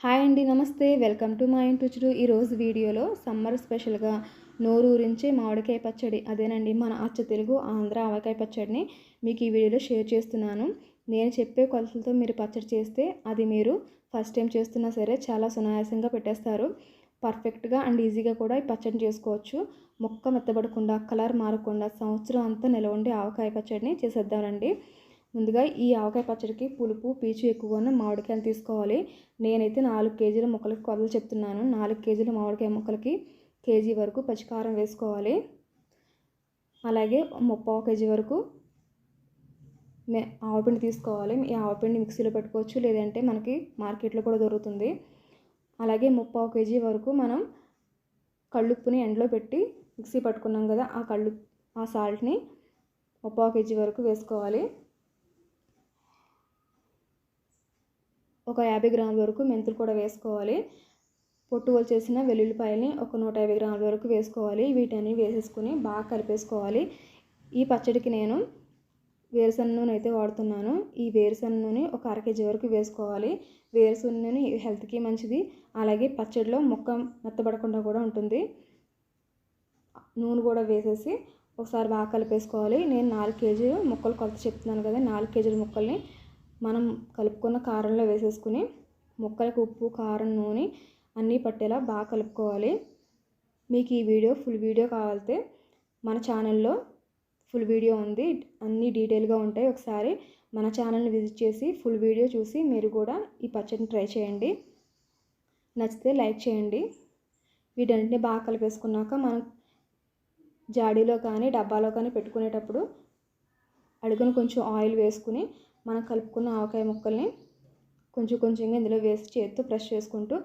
Hi అండి, నమస్తే. Welcome to my ఇంటి రుచులు. ఈరోజు వీడియోలో సమ్మర్ స్పెషల్గా నోరూరించే మామిడికాయ పచ్చడి, అదేనండి మన అచ్చ తెలుగు ఆంధ్ర ఆవకాయ పచ్చడిని మీకు ఈ వీడియోలో షేర్ చేస్తున్నాను. నేను చెప్పే కొలతలతో మీరు పచ్చడి చేస్తే అది మీరు ఫస్ట్ టైం చేస్తున్నా సరే చాలా సునాయాసంగా పెట్టేస్తారు. పర్ఫెక్ట్గా అండ్ ఈజీగా కూడా ఈ పచ్చడిని చేసుకోవచ్చు. ముక్క మెత్తబడకుండా, కలర్ మారకుండా సంవత్సరం అంతా నిలవ ఉండే ఆవకాయ పచ్చడిని చేసేద్దామండి. ముందుగా ఈ ఆవకాయ పచ్చడికి పులుపు పీచు ఎక్కువగా ఉన్న మామిడికాయలు తీసుకోవాలి. నేనైతే 4 కేజీల ముక్కలకి కొలతలు చెప్తున్నాను. 4 కేజీల మామిడికాయ ముక్కలకి కేజీ వరకు పచ్చికారం వేసుకోవాలి. అలాగే 3/4 కేజీ వరకు ఆవపిండి తీసుకోవాలి. ఈ ఆవపిండి మిక్సీలో పెట్టుకోవచ్చు, లేదంటే మనకి మార్కెట్లో కూడా దొరుకుతుంది. అలాగే 3/4 కేజీ వరకు మనం కళ్ళుప్పుని ఎండలో పెట్టి మిక్సీ పట్టుకున్నాం కదా, ఆ సాల్ట్ని 3/4 కేజీ వరకు వేసుకోవాలి. ఒక 50 గ్రాముల వరకు మెంతులు కూడా వేసుకోవాలి. పొట్టు చేసిన వెల్లుల్లిపాయల్ని ఒక 150 గ్రాముల వరకు వేసుకోవాలి. వీటన్ని వేసేసుకుని బాగా కలిపేసుకోవాలి. ఈ పచ్చడికి నేను వేరుశనగ నూనె అయితే వాడుతున్నాను. ఈ వేరుశనగ నూనె ఒక 1/2 కేజీ వరకు వేసుకోవాలి. వేరుశనగ నూనె హెల్త్కి మంచిది, అలాగే పచ్చడిలో ముక్క మెత్తబడకుండా కూడా ఉంటుంది. నూనె కూడా వేసేసి ఒకసారి బాగా కలిపేసుకోవాలి. నేను 4 కేజీలు ముక్కలు కొలత చెప్తున్నాను కదా, 4 కేజీల ముక్కల్ని మనం కలుపుకున్న కారంలో వేసేసుకుని ముక్కలకు ఉప్పు, కారం, నూనె అన్నీ పట్టేలా బాగా కలుపుకోవాలి. మీకు ఈ వీడియో ఫుల్ వీడియో కావాలంటే మన ఛానల్లో ఫుల్ వీడియో ఉంది, అన్నీ డీటెయిల్గా ఉంటాయి. ఒకసారి మన ఛానల్ని విజిట్ చేసి ఫుల్ వీడియో చూసి మీరు కూడా ఈ పచ్చడిని ట్రై చేయండి. నచ్చితే లైక్ చేయండి. వీటన్నిటిని బాగా కలిపేసుకున్నాక మనం జాడీలో కానీ డబ్బాలో కానీ పెట్టుకునేటప్పుడు అడుగున కొంచెం ఆయిల్ వేసుకుని మనం కలుపుకున్న ఆవకాయ ముక్కల్ని కొంచెంగా ఇందులో వేసి చేతితో ప్రెస్ చేసుకుంటూ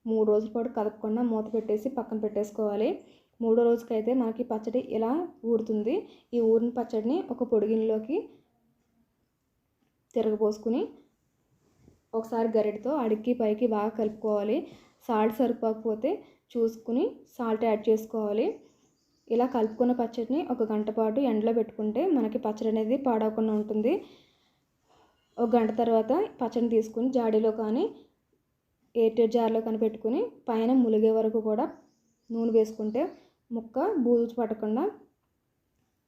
3 రోజుల పాటు కలపకుండా మూత పెట్టేసి పక్కన పెట్టేసుకోవాలి. 3వ రోజుకైతే మనకి పచ్చడి ఇలా ఊరుతుంది. ఈ ఊరిన పచ్చడిని ఒక పొడి గిన్నెలోకి తిరగపోసుకుని ఒకసారి గరిటతో అడిగి పైకి బాగా కలుపుకోవాలి. సాల్ట్ సరిపోకపోతే చూసుకుని సాల్ట్ యాడ్ చేసుకోవాలి. ఇలా కలుపుకున్న పచ్చడిని 1 గంట పాటు ఎండలో పెట్టుకుంటే మనకి పచ్చడి అనేది పాడవకుండా ఉంటుంది. 1 గంట తర్వాత పచ్చడిని తీసుకుని జాడీలో కానీ ఎయిర్టైట్ జార్లో కానీ పెట్టుకుని పైన ములిగే వరకు కూడా నూనె వేసుకుంటే ముక్క బూజు పట్టకుండా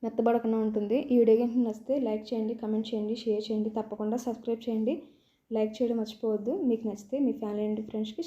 మెత్తబడకుండా ఉంటుంది. ఈ వీడియో కనుక నచ్చితే లైక్ చేయండి, కమెంట్ చేయండి, షేర్ చేయండి, తప్పకుండా సబ్స్క్రైబ్ చేయండి. లైక్ చేయడం మర్చిపోవద్దు. మీకు నచ్చితే మీ ఫ్యామిలీ అండ్ ఫ్రెండ్స్కి